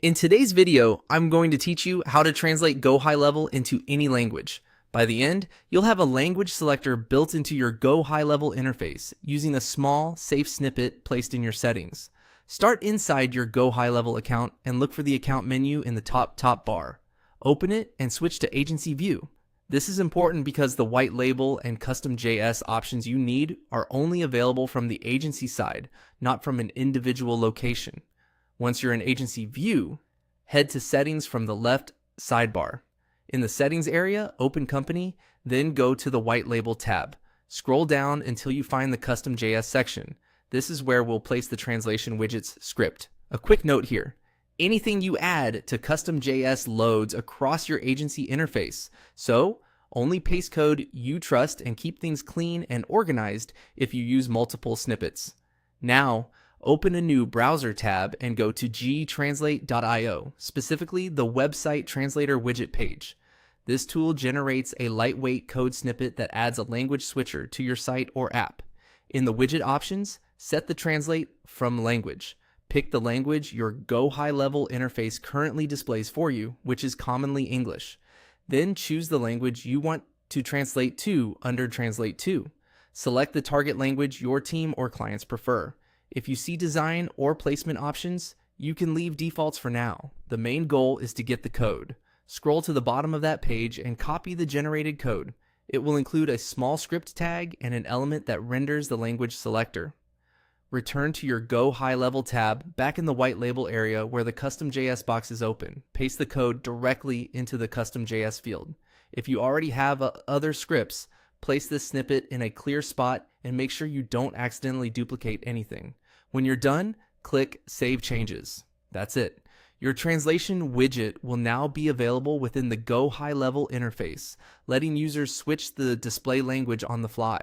In today's video, I'm going to teach you how to translate GoHighLevel into any language. By the end, you'll have a language selector built into your GoHighLevel interface using a small, safe snippet placed in your settings. Start inside your GoHighLevel account and look for the account menu in the top bar. Open it and switch to Agency View. This is important because the white label and custom JS options you need are only available from the agency side, not from an individual location. Once you're in Agency View, head to Settings from the left sidebar. In the Settings area, open Company, then go to the White Label tab. Scroll down until you find the Custom JS section. This is where we'll place the translation widget's script. A quick note here. Anything you add to Custom JS loads across your agency interface, so only paste code you trust and keep things clean and organized if you use multiple snippets. Now, open a new browser tab and go to gtranslate.io, specifically the website translator widget page. This tool generates a lightweight code snippet that adds a language switcher to your site or app. In the widget options, set the translate from language. Pick the language your GoHighLevel interface currently displays for you, which is commonly English. Then choose the language you want to translate to under Translate To. Select the target language your team or clients prefer. If you see design or placement options, you can leave defaults for now. The main goal is to get the code. Scroll to the bottom of that page and copy the generated code. It will include a small script tag and an element that renders the language selector. Return to your GoHighLevel tab back in the white label area where the Custom JS box is open. Paste the code directly into the Custom JS field. If you already have other scripts, place this snippet in a clear spot and make sure you don't accidentally duplicate anything. When you're done, click Save Changes. That's it. Your translation widget will now be available within the GoHighLevel interface, letting users switch the display language on the fly.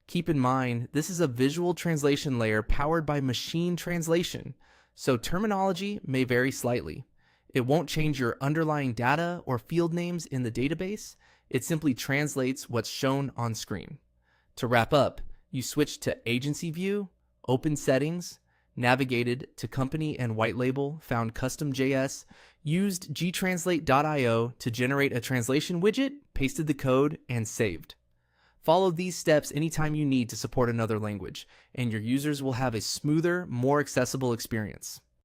Keep in mind, this is a visual translation layer powered by machine translation, so terminology may vary slightly. It won't change your underlying data or field names in the database. It simply translates what's shown on screen. To wrap up, you switch to Agency View, open Settings, navigated to Company and White Label, found Custom JS, used gtranslate.io to generate a translation widget, pasted the code, and saved. Follow these steps anytime you need to support another language, and your users will have a smoother, more accessible experience.